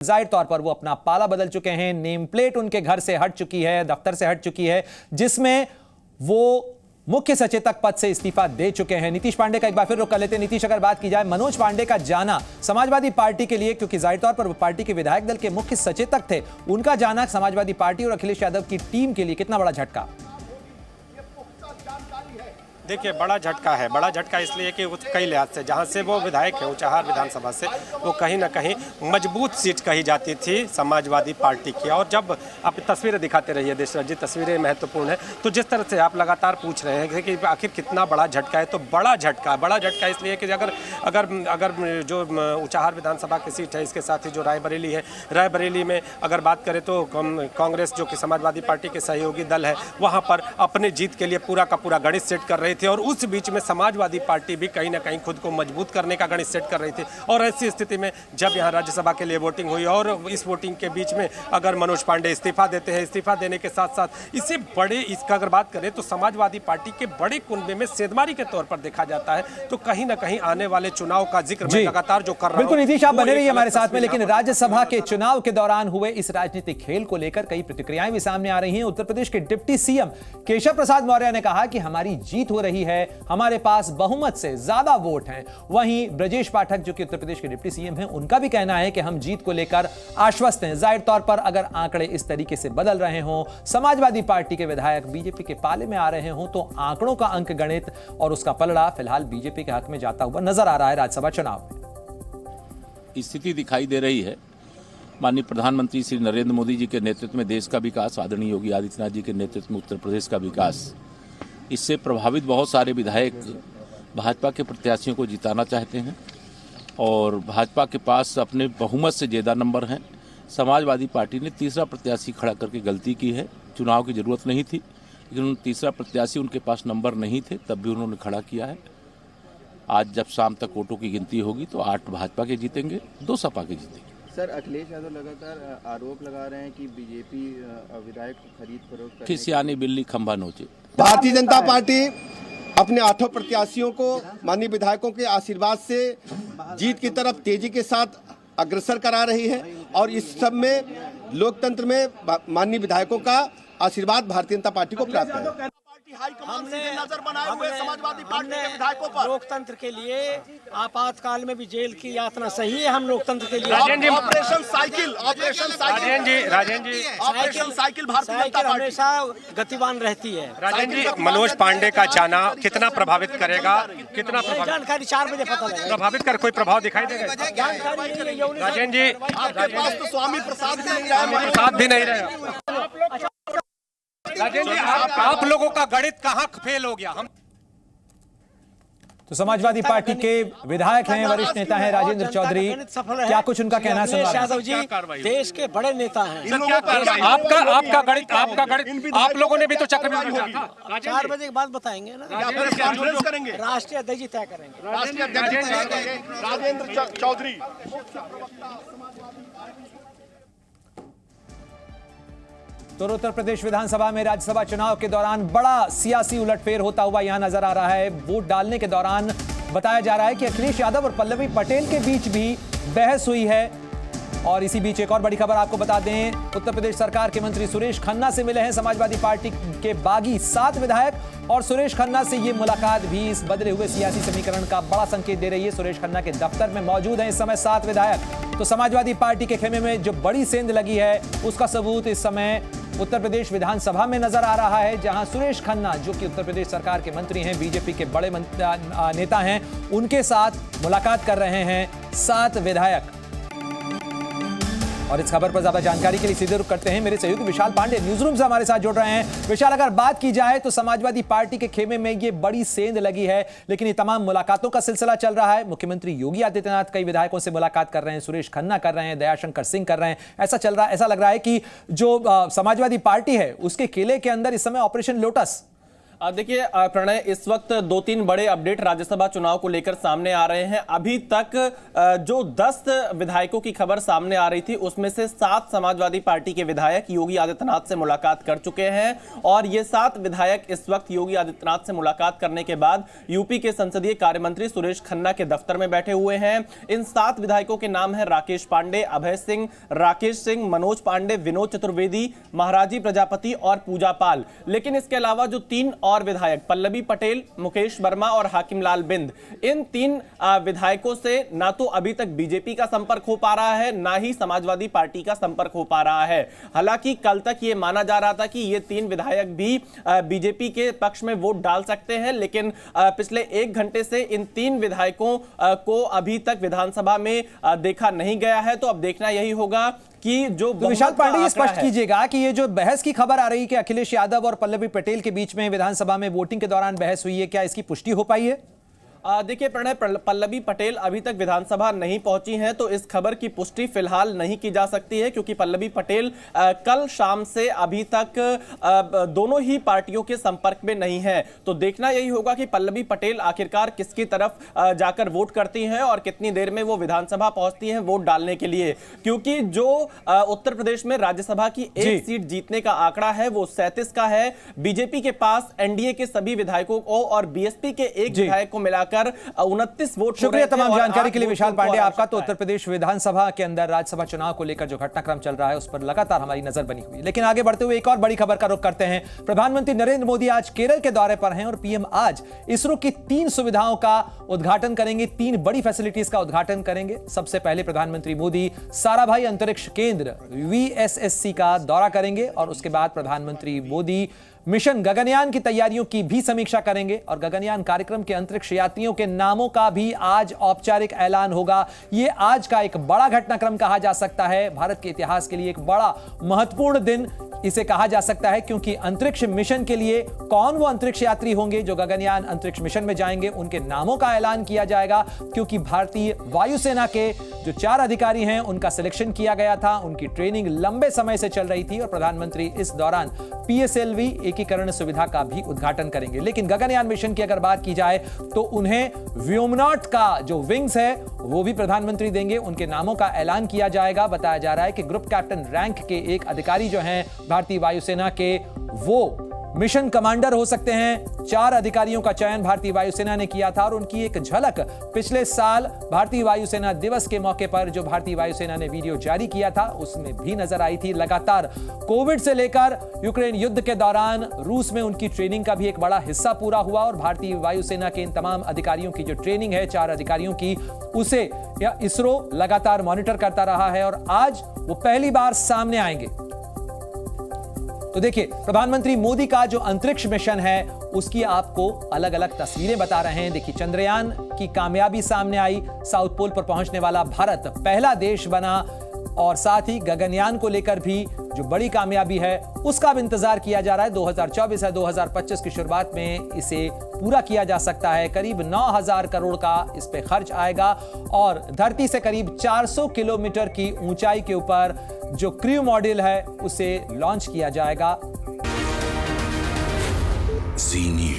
जाहिर तौर पर वो अपना पाला बदल चुके हैं। नेम प्लेट उनके घर से हट चुकी है, दफ्तर से हट चुकी है, जिसमें वो मुख्य सचेतक पद से इस्तीफा दे चुके हैं। नीतीश पांडे का एक बार फिर रुख कर लेते हैं। नीतीश, अगर बात की जाए मनोज पांडे का जाना समाजवादी पार्टी के लिए, क्योंकि जाहिर तौर पर वो पार्टी के विधायक दल के मुख्य सचेतक थे, उनका जाना समाजवादी पार्टी और अखिलेश यादव की टीम के लिए कितना बड़ा झटका? देखिए, बड़ा झटका है। बड़ा झटका इसलिए कि कई लिहाज से जहाँ से वो विधायक है ऊंचाहार विधानसभा से, वो कहीं ना कहीं मजबूत सीट कही जाती थी समाजवादी पार्टी की। और जब आप तस्वीरें दिखाते रहिए देशराज जी, तस्वीरें महत्वपूर्ण है। तो जिस तरह से आप लगातार पूछ रहे हैं कि आखिर कितना बड़ा झटका है, तो बड़ा झटका इसलिए कि अगर जो ऊंचाहार विधानसभा की सीट है, इसके साथ ही जो रायबरेली है, रायबरेली में अगर बात करें तो कांग्रेस जो कि समाजवादी पार्टी के सहयोगी दल है, वहाँ पर अपने जीत के लिए पूरा का पूरा गणित सेट कर रही थी। और उस बीच में समाजवादी पार्टी भी कहीं ना कहीं खुद को मजबूत करने का गणित सेट कर रही थी। और ऐसी स्थिति में जब यहाँ राज्यसभा के लिए वोटिंग हुई और इस वोटिंग के बीच में अगर मनोज पांडे इस्तीफा देते हैं, इस्तीफा देने के साथ साथ इसका अगर बात करें तो समाजवादी पार्टी के बड़े कुनबे में सेंधमारी के तौर पर देखा जाता है। तो कहीं ना कहीं आने वाले चुनाव का जिक्र मैं लगातार जो कर रहा हूं। बिल्कुल नीतीश, आप बने रहिए हमारे साथ में। लेकिन राज्यसभा के चुनाव के दौरान हुए इस राजनीतिक खेल को लेकर कई प्रतिक्रियाएं भी सामने आ रही हैं। उत्तर प्रदेश के डिप्टी सीएम केशव प्रसाद मौर्य ने कहा कि हमारी जीत हो रही है, हमारे पास बहुमत से ज्यादा वोट हैं। वहीं ब्रजेश पाठक जो कि उत्तर प्रदेश के डिप्टी सीएम हैं, उनका भी कहना है कि हम जीत को लेकर आश्वस्त हैं। जाहिर तौर पर अगर आंकड़े इस तरीके से बदल रहे हों, समाजवादी पार्टी के विधायक बीजेपी के पाले में आ रहे हों, तो आंकड़ों का अंक गणित और उसका पलड़ा फिलहाल बीजेपी के हक में जाता हुआ नजर आ रहा है राज्यसभा चुनाव में। स्थिति दिखाई दे रही है। माननीय प्रधानमंत्री श्री नरेंद्र मोदी जी के नेतृत्व में देश का विकास, आदरणीय योगी आदित्यनाथ जी के नेतृत्व में उत्तर प्रदेश का विकास, इससे प्रभावित बहुत सारे विधायक भाजपा के प्रत्याशियों को जिताना चाहते हैं और भाजपा के पास अपने बहुमत से ज़्यादा नंबर हैं। समाजवादी पार्टी ने तीसरा प्रत्याशी खड़ा करके गलती की है। चुनाव की जरूरत नहीं थी, लेकिन तीसरा प्रत्याशी उनके पास नंबर नहीं थे, तब भी उन्होंने खड़ा किया है। आज जब शाम तक वोटों की गिनती होगी तो 8 भाजपा के जीतेंगे, 2 सपा के जीतेंगे। सर, अखिलेश यादव लगातार आरोप लगा रहे हैं कि बीजेपी विधायक खरीद फरोख्त खिसियानी बिल्ली खंभा नोचे। भारतीय जनता पार्टी अपने 8 प्रत्याशियों को माननीय विधायकों के आशीर्वाद से जीत की तरफ तेजी के साथ अग्रसर करा रही है और इस सब में लोकतंत्र में माननीय विधायकों का आशीर्वाद भारतीय जनता पार्टी को प्राप्त है। हमने नजर बनाए हुए समाजवादी पार्टी के विधायकों पर लोकतंत्र के लिए आपातकाल में भी जेल की यातना सही है। हम लोकतंत्र के लिए operation cycle Bharatiya Janata party हमेशा गतिवान रहती है। राजेंद्र जी, मनोज पांडे का जाना कितना प्रभावित करेगा? कितना जानकारी 4 बजे पता लगेगा। प्रभावित कर कोई प्रभाव दिखाई देगा? राजेंद्र जी, आपके पास तो स्वामी प्रसाद भी नहीं रहेगा। राजेंद्र जी, आप लोगों का गणित कहाँ फेल हो गया? हम तो समाजवादी पार्टी के विधायक हैं, वरिष्ठ नेता हैं राजेंद्र चौधरी, क्या कुछ उनका कहना है? यादव जी देश के बड़े नेता हैं। आपका गणित आप लोगों ने भी तो चक्रव्यूह रचा था। 4 बजे के बाद बताएंगे ना, करेंगे। राष्ट्रीय अध्यक्ष तय करेंगे। राजेंद्र चौधरी। तो उत्तर प्रदेश विधानसभा में राज्यसभा चुनाव के दौरान बड़ा सियासी उलटफेर होता हुआ यहां नजर आ रहा है। वोट डालने के दौरान बताया जा रहा है कि अखिलेश यादव और पल्लवी पटेल के बीच भी बहस हुई है। और इसी बीच एक और बड़ी खबर आपको बता दें, उत्तर प्रदेश सरकार के मंत्री सुरेश खन्ना से मिले हैं समाजवादी पार्टी के बागी 7 विधायक। और सुरेश खन्ना से ये मुलाकात भी इस बदले हुए सियासी समीकरण का बड़ा संकेत दे रही है। सुरेश खन्ना के दफ्तर में मौजूद हैं इस समय 7 विधायक। तो समाजवादी पार्टी के खेमे में जो बड़ी सेंध लगी है, उसका सबूत इस समय उत्तर प्रदेश विधानसभा में नजर आ रहा है, जहां सुरेश खन्ना जो कि उत्तर प्रदेश सरकार के मंत्री हैं, बीजेपी के बड़े नेता हैं, उनके साथ मुलाकात कर रहे हैं 7 विधायक। और इस खबर पर ज्यादा जानकारी के लिए सीधे रुख करते हैं मेरे सहयोगी विशाल पांडे न्यूज रूम से हमारे साथ जुड़ रहे हैं। विशाल, अगर बात की जाए तो समाजवादी पार्टी के खेमे में ये बड़ी सेंध लगी है, लेकिन ये तमाम मुलाकातों का सिलसिला चल रहा है। मुख्यमंत्री योगी आदित्यनाथ कई विधायकों से मुलाकात कर रहे हैं, सुरेश खन्ना कर रहे हैं, दयाशंकर सिंह कर रहे हैं। ऐसा लग रहा है कि जो समाजवादी पार्टी है उसके किले के अंदर इस समय ऑपरेशन लोटस देखिए प्रणय, इस वक्त 2-3 बड़े अपडेट राज्यसभा चुनाव को लेकर सामने आ रहे हैं। अभी तक जो 10 विधायकों की खबर सामने आ रही थी, उसमें से 7 समाजवादी पार्टी के विधायक योगी आदित्यनाथ से मुलाकात कर चुके हैं और ये 7 विधायक इस वक्त योगी आदित्यनाथ से मुलाकात करने के बाद यूपी के संसदीय कार्य मंत्री सुरेश खन्ना के दफ्तर में बैठे हुए हैं। इन 7 विधायकों के नाम है राकेश पांडे, अभय सिंह, राकेश सिंह, मनोज पांडे, विनोद चतुर्वेदी, महाराजी प्रजापति और पूजा पाल। लेकिन इसके अलावा जो 3 और विधायक पल्लवी पटेल, मुकेश वर्मा और हाकिम लाल बिंद, इन 3 विधायकों से ना तो अभी तक बीजेपी का संपर्क हो पा रहा है, ना ही समाजवादी पार्टी का संपर्क हो पा रहा है। हालांकि कल तक ये माना जा रहा था कि ये 3 विधायक भी बीजेपी के पक्ष में वोट डाल सकते हैं, लेकिन पिछले 1 घंटे से इन 3 विधायकों को अभी तक विधानसभा में देखा नहीं गया है। तो अब देखना यही होगा कि जो विशाल पांडे, ये स्पष्ट कीजिएगा कि ये जो बहस की खबर आ रही है कि अखिलेश यादव और पल्लवी पटेल के बीच में विधानसभा में वोटिंग के दौरान बहस हुई है, क्या इसकी पुष्टि हो पाई है? देखिए प्रणय, पल्लवी पटेल अभी तक विधानसभा नहीं पहुंची हैं, तो इस खबर की पुष्टि फिलहाल नहीं की जा सकती है, क्योंकि पल्लवी पटेल कल शाम से अभी तक दोनों ही पार्टियों के संपर्क में नहीं है। तो देखना यही होगा कि पल्लवी पटेल आखिरकार किसकी तरफ जाकर वोट करती हैं और कितनी देर में वो विधानसभा पहुंचती हैं वोट डालने के लिए, क्योंकि जो उत्तर प्रदेश में राज्यसभा की 1 सीट जीतने का आंकड़ा है वो 37 का है। बीजेपी के पास एनडीए के सभी विधायकों को और बीएसपी के 1 विधायक को मिलाकर 29 वोट। शुक्रिया तमाम जानकारी के लिए विशाल पांडे आपका। तो उत्तर प्रदेश विधानसभा के अंदर राज्यसभा चुनाव को लेकर जो घटनाक्रम चल रहा है उस पर लगातार हमारी नजर बनी हुई है। लेकिन आगे बढ़ते हुए एक और बड़ी खबर का रुख करते हैं। प्रधानमंत्री नरेंद्र मोदी आज केरल के दौरे पर हैं और पीएम आज इसरो की 3 सुविधाओं का उद्घाटन करेंगे, 3 बड़ी फैसिलिटीज का उद्घाटन करेंगे। सबसे पहले प्रधानमंत्री मोदी साराभाई अंतरिक्ष केंद्र VSSC का दौरा करेंगे और उसके बाद प्रधानमंत्री मोदी मिशन गगनयान की तैयारियों की भी समीक्षा करेंगे और गगनयान कार्यक्रम के अंतरिक्ष यात्रियों के नामों का भी आज औपचारिक ऐलान होगा। यह आज का एक बड़ा घटनाक्रम कहा जा सकता है, भारत के इतिहास के लिए एक बड़ा महत्वपूर्ण दिन इसे कहा जा सकता है, क्योंकि अंतरिक्ष मिशन के लिए कौन वो अंतरिक्ष यात्री होंगे जो गगनयान अंतरिक्ष मिशन में जाएंगे, उनके नामों का ऐलान किया जाएगा। क्योंकि भारतीय वायुसेना के जो 4 अधिकारी हैं उनका सिलेक्शन किया गया था, उनकी ट्रेनिंग लंबे समय से चल रही थी और प्रधानमंत्री इस दौरान PSLV एकीकरण सुविधा का भी उद्घाटन करेंगे। लेकिन गगनयान मिशन की अगर बात की जाए तो उन्हें व्योमनॉट का जो विंग्स है वो भी प्रधानमंत्री देंगे, उनके नामों का ऐलान किया जाएगा। बताया जा रहा है कि ग्रुप कैप्टन रैंक के एक अधिकारी जो हैं भारतीय वायुसेना के, वो मिशन कमांडर हो सकते हैं। 4 अधिकारियों का चयन भारतीय वायुसेना ने किया था और उनकी एक झलक पिछले साल भारतीय वायुसेना दिवस के मौके पर जो भारतीय वायुसेना ने वीडियो जारी किया था उसमें भी नजर आई थी। लगातार कोविड से लेकर यूक्रेन युद्ध के दौरान रूस में उनकी ट्रेनिंग का भी एक बड़ा हिस्सा पूरा हुआ और भारतीय वायुसेना के इन तमाम अधिकारियों की जो ट्रेनिंग है 4 अधिकारियों की, उसे इसरो लगातार मॉनिटर करता रहा है और आज वो पहली बार सामने आएंगे। तो देखिए, प्रधानमंत्री मोदी का जो अंतरिक्ष मिशन है उसकी आपको अलग अलग तस्वीरें बता रहे हैं। देखिए, चंद्रयान की कामयाबी सामने आई, साउथ पोल पर पहुंचने वाला भारत पहला देश बना और साथ ही गगनयान को लेकर भी जो बड़ी कामयाबी है उसका भी इंतजार किया जा रहा है। 2024 है, 2025 की शुरुआत में इसे पूरा किया जा सकता है। करीब 9,000 करोड़ का इस पे खर्च आएगा और धरती से करीब 400 किलोमीटर की ऊंचाई के ऊपर जो क्रू मॉड्यूल है उसे लॉन्च किया जाएगा। Zee News।